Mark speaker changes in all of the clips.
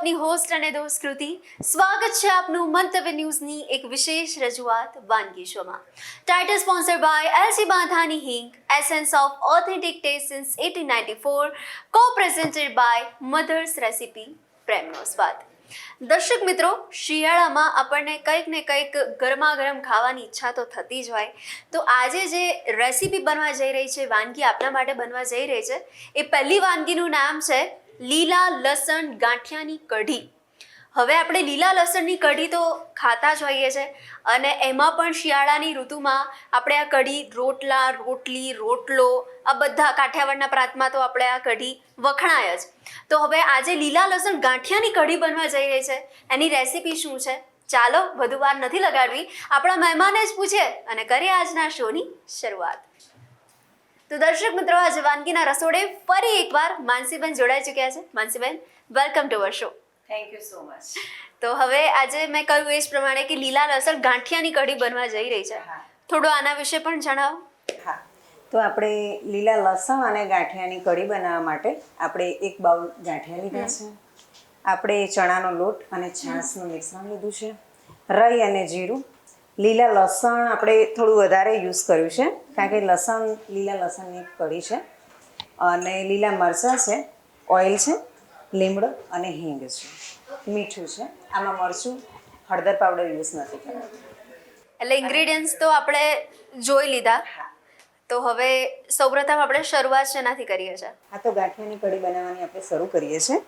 Speaker 1: આપની હોસ્ટ અને દોસ્ત કૃતિ. સ્વાગત છે આપનું મંતવ્ય ન્યૂઝની એક વિશેષ રજૂઆત વાનગી શોમાં. ટાઇટલ સ્પોન્સર્ડ બાય એલસી બાંધાની હિંગ, essence of authentic taste since 1894, કો પ્રેઝન્ટેડ બાય મધર્સ રેસિપી, પ્રેમનો સ્વાદ. દર્શક મિત્રો, શિયાળામાં આપણને કંઈક ને કંઈક ગરમા ગરમ ખાવાની ઈચ્છા તો થતી જ હોય. તો આજે જે રેસીપી બનવા જઈ રહી છે, વાનગી આપના માટે બનવા જઈ રહી છે, એ પહેલી વાનગીનું નામ છે લીલા લસણ ગાંઠિયાની કઢી. હવે આપણે લીલા લસણની કઢી તો ખાતા જ હોઈએ છે અને એમાં પણ શિયાળાની ઋતુમાં આપણે આ કઢી રોટલા, રોટલી, રોટલો આ બધા કાઠિયાવાડના પ્રાંતમાં તો આપણે આ કઢી વખણાય જ. તો હવે આજે લીલા લસણ ગાંઠિયાની કઢી બનવા જઈ રહી છે, એની રેસીપી શું છે? ચાલો વધુ વાર નથી લગાડવી, આપણા મહેમાને જ પૂછીએ અને કરીએ આજના શોની શરૂઆત. તો દર્શક મિત્રો, આજે વાનગીના રસોડે ફરી એકવાર માનસીબેન જોડાઈ ચૂક્યા છે. માનસીબેન, welcome to our show.
Speaker 2: Thank you so much.
Speaker 1: તો હવે આજે મેં કહ્યું એ જ પ્રમાણે કે લીલા લસણ ગાંઠિયાની કઢી બનવા જઈ રહી છે.
Speaker 2: હા.
Speaker 1: થોડું આના વિશે પણ જણાવો.
Speaker 2: હા, તો આપણે લીલા લસણ અને ગાંઠિયાની કઢી બનાવવા માટે આપણે એક બાઉલ ગાંઠિયા લીધા છે. આપણે ચણાનો લોટ અને છાશનું મિશ્રણ લીધું છે. રાઈ અને જીરું. લીલા લસણ આપણે થોડું વધારે યુઝ કર્યું છે કારણ કે લીલા લસણની કઢી છે. અને લીલા મરચાં છે, ઓઇલ છે, લીમડો અને હિંગ છે, મીઠું છે. આમાં મરચું, હળદર પાવડર યુઝ નથી કરવાનો.
Speaker 1: એટલે ઇન્ગ્રેડિયન્ટ્સ તો આપણે જોઈ લીધા. તો હવે સૌપ્રથમ આપણે શરૂઆત શેનાથી કરીએ છીએ?
Speaker 2: આ તો ગાંઠિયાની કઢી બનાવવાની આપણે શરૂ કરીએ છીએ.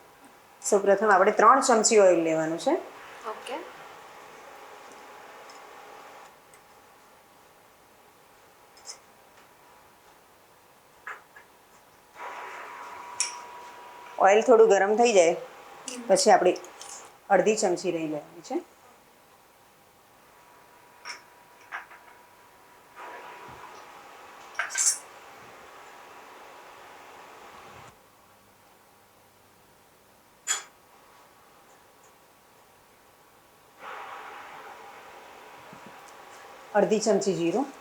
Speaker 2: સૌપ્રથમ આપણે 3 ચમચી ઓઇલ લેવાનું છે.
Speaker 1: ઓકે.
Speaker 2: ઓઇલ થોડું ગરમ થઈ જાય પછી આપણે અડધી ચમચી રાઈ લેવાની છે. અડધી ચમચી જીરું.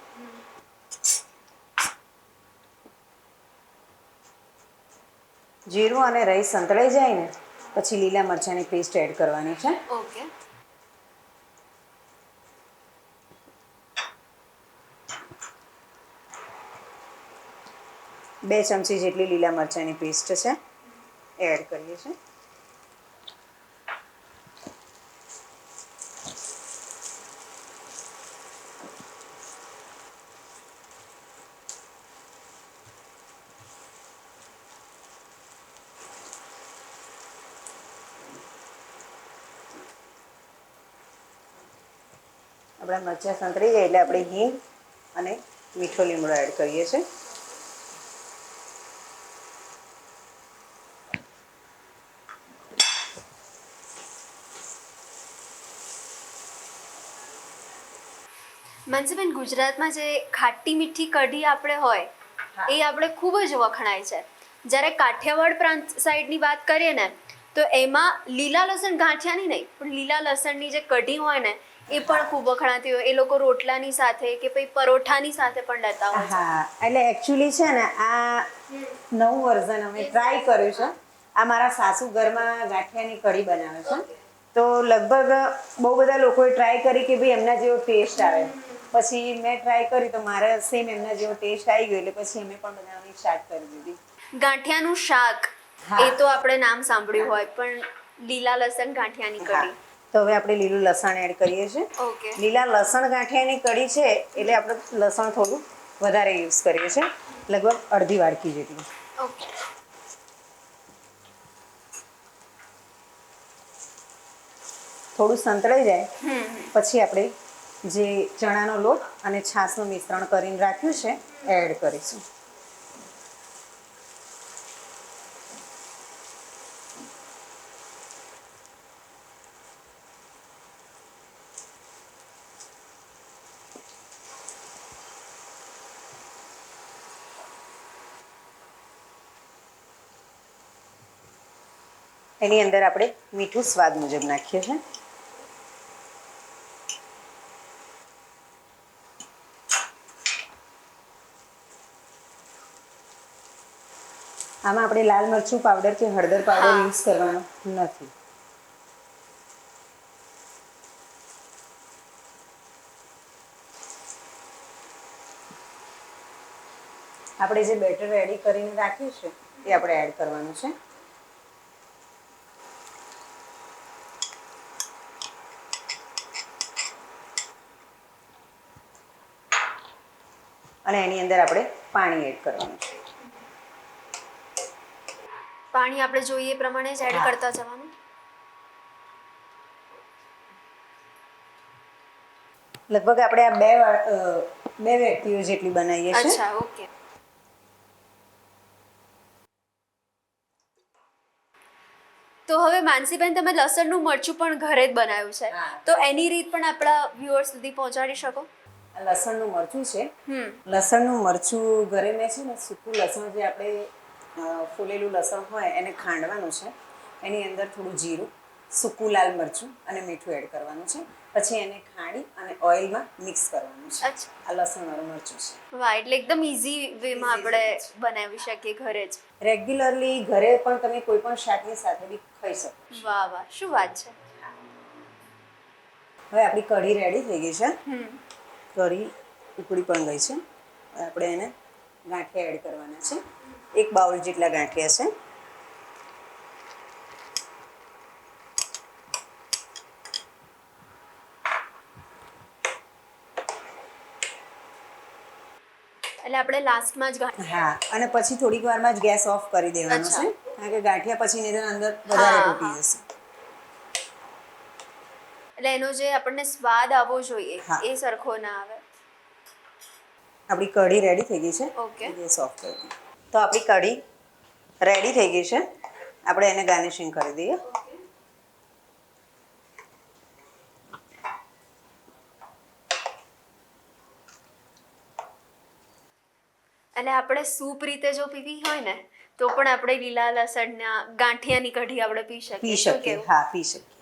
Speaker 2: જીરું અને રાઈ સંતળાઈ જાય ને પછી લીલા મરચાંની પેસ્ટ એડ કરવાની છે.
Speaker 1: ઓકે.
Speaker 2: બે ચમચી જેટલી લીલા મરચાંની પેસ્ટ છે એ એડ કરીએ છીએ. આપણા મરચાં સંતળી જાય એટલે આપણે હિંગ અને મીઠો લીમડો એડ કરીએ છીએ.
Speaker 1: માનસીબેન, ગુજરાતમાં જે ખાટી મીઠી કઢી આપણે હોય એ આપણે ખૂબ જ વખણાય છે. જ્યારે કાઠિયાવાડ પ્રાંત સાઈડની વાત કરીએ ને તો એમાં લીલા લસણ ગાંઠિયાની નહીં પણ લીલા લસણની જે કઢી હોય ને એ પણ ખૂબ વખણાતી હોય. એ લોકો રોટલાની સાથે કે પછી પરોઠાની સાથે પણ લેતા હોય છે.
Speaker 2: હા, એટલે એકચ્યુઅલી છે ને આ નવું વર્ઝન અમે ટ્રાય કર્યું છે. આ મારા સાસુ ઘરમાં ગાંઠિયાની કઢી બનાવે છે. તો લગભગ બહુ બધા લોકોએ ટ્રાય કરી કે ભાઈ એમના જેવો ટેસ્ટ આવે. પછી મેં ટ્રાય કરી તો મારે સેમ એમના જેવો ટેસ્ટ આવી ગયો એટલે પછી અમે પણ બનાવવાની સ્ટાર્ટ કરી દીધી.
Speaker 1: ગાંઠિયાનું શાક
Speaker 2: હા.
Speaker 1: એ તો આપણે નામ સાંભળ્યું હોય, પણ લીલા લસણ ગાંઠિયાની
Speaker 2: હા,
Speaker 1: કઢી.
Speaker 2: તો હવે આપણે લીલું લસણ એડ કરીએ છીએ.
Speaker 1: ઓકે.
Speaker 2: લીલા લસણ ગાંઠિયાની કઢી છે એટલે આપણે લસણ થોડું વધારે યુઝ કરીએ છીએ, લગભગ અડધી વાડકી જેટલું.
Speaker 1: ઓકે.
Speaker 2: થોડું સંતળાઈ જાય પછી આપણે જે ચણાનો લોટ અને છાશનું મિશ્રણ કરીને રાખ્યું છે એ એડ કરીશું. એની અંદર આપણે મીઠું સ્વાદ મુજબ નાખીએ છીએ. આમાં આપણે લાલ મરચું પાવડર કે હળદર પાવડર યુઝ કરવાનો નથી. આપણે જે બેટર રેડી કરીને રાખ્યું છે એ આપણે એડ કરવાનું છે. અને એની અંદર આપણે પાણી એડ કરવાનું છે.
Speaker 1: પાણી આપણે જોઈએ એ પ્રમાણે જ એડ
Speaker 2: હા.
Speaker 1: કરતા જવાનું.
Speaker 2: લગભગ આપણે આ બે વ્યક્તિઓ જેટલી બનાવીએ છીએ.
Speaker 1: અચ્છા, ઓકે. તો હવે માનસીબેન, તમે લસણનું મરચું પણ ઘરે જ બનાવ્યું છે,
Speaker 2: હા.
Speaker 1: તો એની રીત પણ આપણા વ્યુઅર્સ સુધી પહોંચાડી શકો?
Speaker 2: આ લસણનું મરચું છે.
Speaker 1: હમ.
Speaker 2: લસણનું મરચું ઘરે મેં છે ને સૂકું લસણ જે આપણે ફૂલેલું લસણ હોય એને ખાંડવાનું છે. એની અંદર થોડું જીરું, સૂકું લાલ મરચું અને મીઠું એડ કરવાનું છે. પછી એને ખાંડી અને ઓઇલમાં મિક્સ કરવાનું છે.
Speaker 1: અચ્છા.
Speaker 2: આ લસણવાળું મરચું છે.
Speaker 1: વાહ, એટલે એકદમ ઇઝી વેમાં આપણે બનાવી શકીએ ઘરે જ.
Speaker 2: રેગ્યુલરલી ઘરે પણ તમે કોઈ પણ શાકની સાથે બી ખાઈ શકો.
Speaker 1: વાહ વાહ, શું વાત છે.
Speaker 2: હવે આપણી કઢી રેડી થઈ ગઈ છે.
Speaker 1: હમ.
Speaker 2: કઢી ઉકળી પણ ગઈ છે. હવે આપણે એને ગાંઠિયા એડ કરવાના છે. 1 બાઉલ જેટલા ગાંઠિયા છે.
Speaker 1: એટલે આપણે લાસ્ટમાં જ
Speaker 2: હા, અને પછી થોડીક વારમાં જ ગેસ ઓફ કરી દેવાનો
Speaker 1: અચ્છા.
Speaker 2: છે, કારણ કે ગાંઠિયા પછી એની અંદર વધારે તૂટી જશે.
Speaker 1: એટલે એનો જે આપણને સ્વાદ આવવો જોઈએ
Speaker 2: હા.
Speaker 1: એ સરખો ના આવે.
Speaker 2: આપણી કઢી રેડી થઈ ગઈ છે.
Speaker 1: ઓકે.
Speaker 2: ગેસ ઓફ કરી દઈએ. તો આપણી કઢી રેડી થઈ ગઈ છે. આપણે એને ગાર્નિશિંગ કરી દઈએ.
Speaker 1: એટલે આપણે સૂપ રીતે જો પીવી હોય ને તો પણ આપણે લીલા લસણના ગાંઠિયાની કઢી આપણે પી શકીએ.
Speaker 2: પી
Speaker 1: શું
Speaker 2: શકીએ.
Speaker 1: કહેવું?
Speaker 2: હા, પી શકીએ.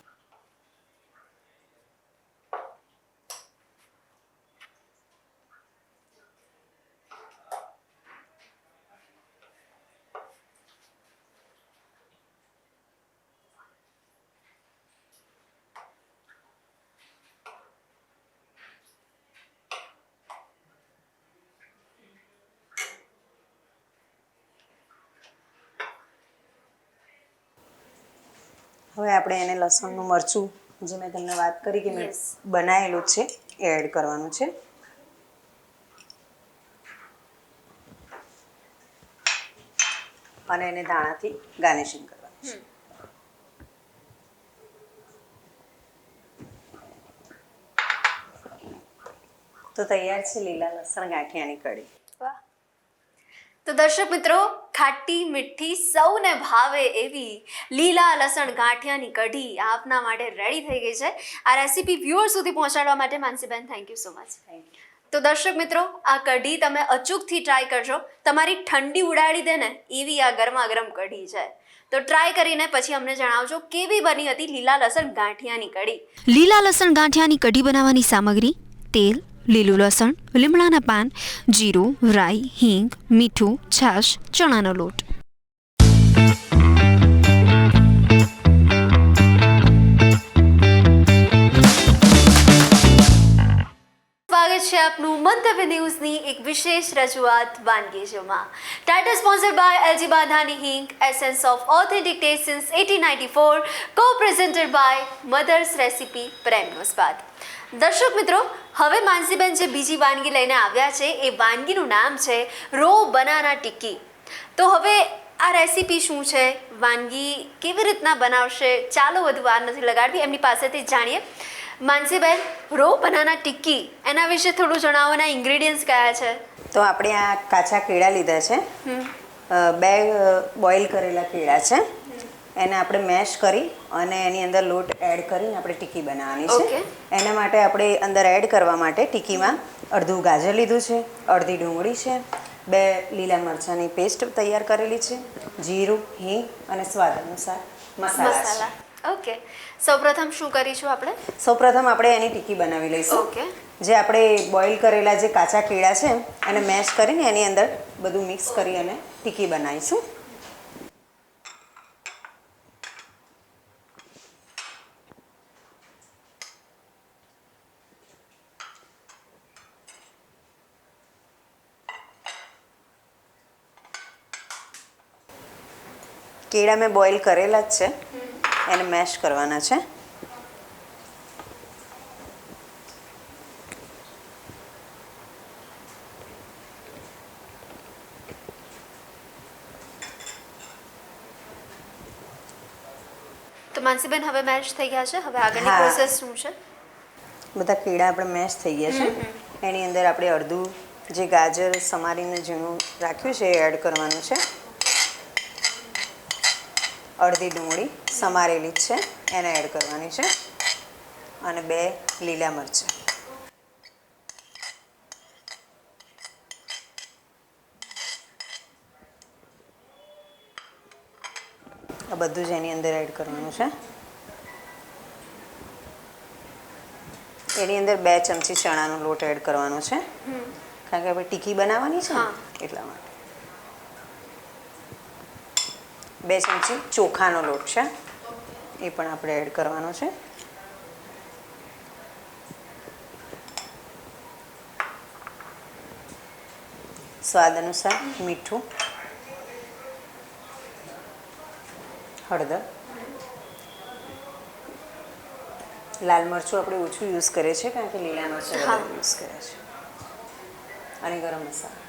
Speaker 2: હવે આપણે એને લસણનું મરચું જે મેં તમને વાત કરી કે મેં
Speaker 1: Yes.
Speaker 2: બનાવેલું છે એ એડ કરવાનું છે. અને એને ધાણાથી ગાર્નિશિંગ કરવાનું છે. તો તૈયાર છે લીલા લસણ ગાંઠિયાની કઢી.
Speaker 1: વાહ. તો દર્શક મિત્રો, ખાટી મીઠી સૌને ભાવે એવી લીલા લસણ ગાંઠિયાની કઢી આપના માટે રેડી થઈ ગઈ છે. આ રેસીપી વ્યુઅર સુધી પહોંચાડવા માટે માનસીબેન, thank you so much.
Speaker 2: Thank you.
Speaker 1: તો દર્શક મિત્રો, આ કઢી તમે અચૂકથી ટ્રાય કરજો. તમારી ઠંડી ઉડાડી દે ને એવી આ ગરમા ગરમ કઢી છે. તો ટ્રાય કરીને પછી અમને જણાવજો કેવી બની હતી લીલા લસણ ગાંઠિયાની કઢી. લીલા લસણ ગાંઠિયાની કઢી બનાવવાની સામગ્રી: તેલ, લીલું લસણ, લીમડાના પાન, જીરું, રાઈ, હિંગ, મીઠું, છાશ, ચણાનો લોટ. સ્વાગત છે આપનું મંતવ્ય ન્યૂઝની એક વિશેષ રજૂઆત વાનગી શોમાં. ટાઇટલ સ્પોન્સર્ડ બાય એલજી બાંધાની હિંગ, essence of authentic taste since 1894, કો પ્રેઝન્ટેડ બાય મધર્સ રેસિપી પ્રેમનો સ્વાદ. દર્શક મિત્રો, હવે માનસીબેન જે બીજી વાનગી લઈને આવ્યા છે એ વાનગીનું નામ છે રો બનાના ટિક્કી. તો હવે આ રેસીપી શું છે, વાનગી કેવી રીતના બનાવશે, ચાલો વધુ વાર નથી લગાડવી, એમની પાસેથી જ જાણીએ. માનસીબેન, રો બનાના ટિક્કી એના વિશે થોડું જણાવો. એના ઇન્ગ્રેડિયન્ટ્સ કયા છે?
Speaker 2: તો આપણે આ કાચા કેળા લીધા છે. 2 બોઇલ કરેલા કેળા છે. એને આપણે મેશ કરી અને એની અંદર લોટ એડ કરીને આપણે ટિક્કી બનાવવાની છે.
Speaker 1: Okay.
Speaker 2: એના માટે આપણે અંદર એડ કરવા માટે ટિક્કીમાં અડધું ગાજર લીધું છે, અડધી ડુંગળી છે, 2 લીલા મરચાંની પેસ્ટ તૈયાર કરેલી છે, જીરું, હિંગ અને સ્વાદ અનુસાર મસાલા
Speaker 1: મસાલા.
Speaker 2: છે.
Speaker 1: ઓકે. સૌપ્રથમ શું કરીશું આપણે?
Speaker 2: સૌપ્રથમ આપણે એની ટિક્કી બનાવી લઈશું.
Speaker 1: ઓકે.
Speaker 2: જે આપણે બોઇલ કરેલા જે કાચા કેળા છે એને મેશ કરીને એની અંદર બધું મિક્સ કરી અને ટિક્કી બનાવીશું. કેળા મેં બોઇલ કરેલા જ છે, એને મેશ કરવાના છે.
Speaker 1: તો માનસીબેન હવે મેશ થઈ ગયા છે. હવે આગળની
Speaker 2: હા.
Speaker 1: પ્રોસેસ શું છે?
Speaker 2: બધા કેળા આપણે મેશ થઈ ગયા છે. એની અંદર આપણે અડધું જે ગાજર સમારીને ઝીણું રાખ્યું છે એ એડ કરવાનું છે. અડધી ડુંગળી સમારેલી જ છે એને એડ કરવાની છે, અને 2 લીલા મરચાં. આ બધું જ એની અંદર એડ કરવાનું છે. એની અંદર 2 ચમચી ચણાનો લોટ એડ કરવાનો છે, કારણ કે આપણે ટીકી બનાવવાની છે ને,
Speaker 1: હા.
Speaker 2: એટલા માટે. 2 ચમચી ચોખાનો લોટ છે, એ પણ આપણે એડ કરવાનો છે. સ્વાદ અનુસાર મીઠું, હળદર. લાલ મરચું આપણે ઓછું યુઝ કરીએ છીએ કારણ કે લીલા મરચાં
Speaker 1: હા.
Speaker 2: વધારે યુઝ કર્યા છે, અને ગરમ મસાલો.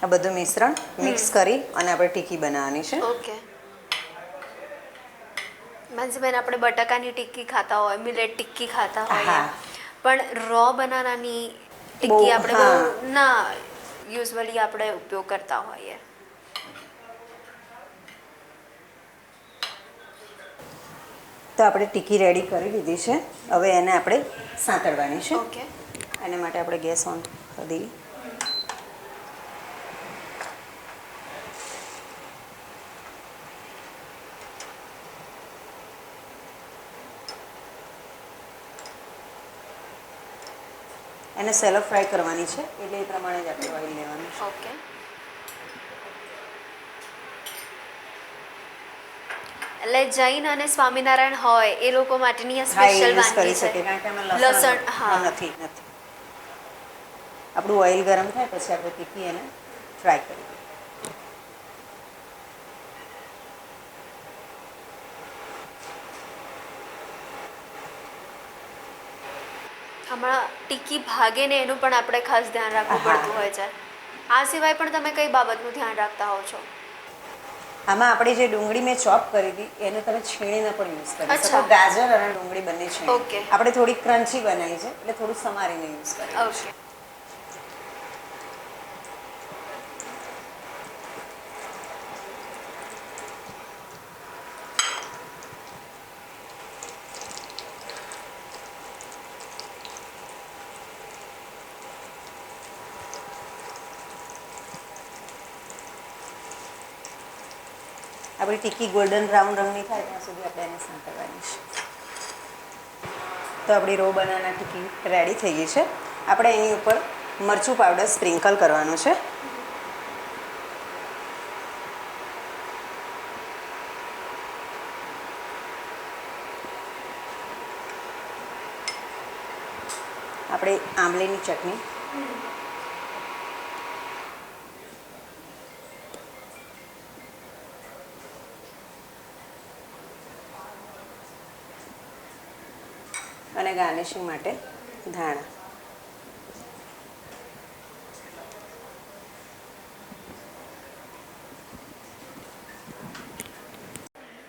Speaker 2: આ બધું મિશ્રણ મિક્સ કરી અને આપણે ટીકી બનાવવાની છે.
Speaker 1: ઓકે. માનસીબેન, આપણે બટાકાની ટિક્કી ખાતા હોય, મિલેટ ટિક્કી ખાતા હોઈએ,
Speaker 2: હા.
Speaker 1: પણ રો બનાનાની ટિક્કી
Speaker 2: બહુ,
Speaker 1: આપણે
Speaker 2: હા.
Speaker 1: બહુ ના યુઝવલી આપણે ઉપયોગ કરતા હોઈએ.
Speaker 2: તો આપણે ટીકી રેડી કરી લીધી છે. હવે એને આપણે સાંતળવાની છે.
Speaker 1: ઓકે.
Speaker 2: એના માટે આપણે ગેસ ઓન કરી દઈએ. એને સેલો ફ્રાય કરવાની છે, એટલે એ પ્રમાણે જ આપણે ઓઇલ લેવાનું છે.
Speaker 1: ઓકે. એટલે જૈન અને સ્વામિનારાયણ હોય એ લોકો માટેની આ
Speaker 2: હા, એ
Speaker 1: સ્પેશિયલ
Speaker 2: યુઝ કરી
Speaker 1: વાનગી
Speaker 2: શકે,
Speaker 1: છે.
Speaker 2: કારણ કે એમાં
Speaker 1: લસણ, હા.
Speaker 2: નથી. આપણું ઓઇલ ગરમ થાય પછી આપણે ટીકી એને ફ્રાય કરી દઈએ.
Speaker 1: હમણાં ટિક્કી ભાગે ને એનું પણ આપણે ખાસ ધ્યાન રાખવું
Speaker 2: હા.
Speaker 1: પડતું હોય છે. આ સિવાય પણ તમે કઈ બાબતનું ધ્યાન રાખતા હોવ છો?
Speaker 2: આમાં આપણે જે ડુંગળી મેં ચોપ કરી હતી એને તમે છીણીને પણ યુઝ કરી શકો.
Speaker 1: અચ્છા.
Speaker 2: ગાજર અને ડુંગળી બંને છીણી.
Speaker 1: ઓકે.
Speaker 2: આપણે થોડી ક્રન્ચી બનાવી છે એટલે થોડું સમારીને યુઝ કરીએ છીએ.
Speaker 1: ઓકે.
Speaker 2: આપણી ટીકી ગોલ્ડન બ્રાઉન રંગની થાય ત્યાં સુધી આપણે એને સાંતળવાની છે. તો આપણી રો બનાના ટીકી રેડી થઈ ગઈ છે. આપણે એની ઉપર મરચું પાવડર સ્પ્રિંકલ કરવાનું છે. આપણે આંબલીની ચટણી, અને ગાર્નિશિંગ માટે ધાણા.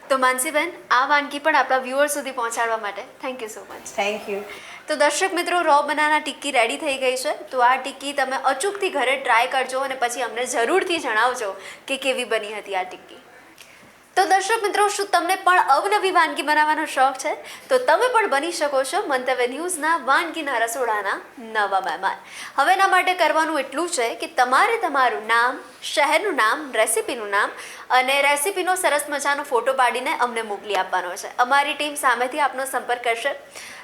Speaker 1: તો માનસીબેન, આ વાનગી પણ આપણા વ્યુઅર સુધી પહોંચાડવા માટે thank you so much.
Speaker 2: Thank you.
Speaker 1: તો દર્શક મિત્રો, રો બનાના ટિક્કી રેડી થઈ ગઈ છે. તો આ ટિક્કી તમે અચૂકથી ઘરે ટ્રાય કરજો અને પછી અમને જરૂરથી જણાવજો કે કેવી બની હતી આ ટિક્કી. તો દર્શક મિત્રો, શું તમને પણ અવનવી વાનગી બનાવવાનો શોખ છે? તો તમે પણ બની શકો છો મંતવ્ય ન્યૂઝના વાનગીના રસોડાના નવા મહેમાન. હવે એના માટે કરવાનું એટલું છે કે તમારે તમારું નામ, શહેરનું નામ, રેસિપીનું નામ અને રેસિપીનો સરસ મજાનો ફોટો પાડીને અમને મોકલી આપવાનો છે. અમારી ટીમ સામેથી આપનો સંપર્ક કરશે.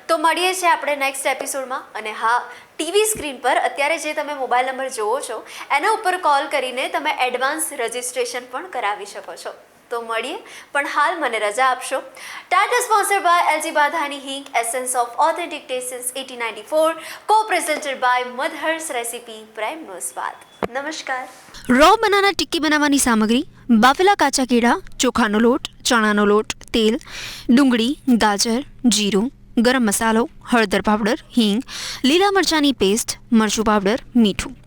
Speaker 1: તો મળીએ છીએ આપણે નેક્સ્ટ એપિસોડમાં. અને હા, ટીવી સ્ક્રીન પર અત્યારે જે તમે મોબાઈલ નંબર જુઓ છો એના ઉપર કોલ કરીને તમે એડવાન્સ રજિસ્ટ્રેશન પણ કરાવી શકો છો. તો મળીએ, પણ હાલ મને રજા આપશો. Title sponsored by LG Badhani Hing, essence of authentic taste since 1894, co-presented by Mother's Recipe, પ્રેમનો સ્વાદ. નમસ્કાર. રો બનાના ટિક્કી બનાવવાની સામગ્રી: બાફેલા કાચા કેળા, ચોખાનો લોટ, ચણાનો લોટ, તેલ, ડુંગળી, ગાજર, જીરું, ગરમ મસાલો, હળદર પાવડર, હિંગ, લીલા મરચાંની પેસ્ટ, મરચું પાવડર, મીઠું.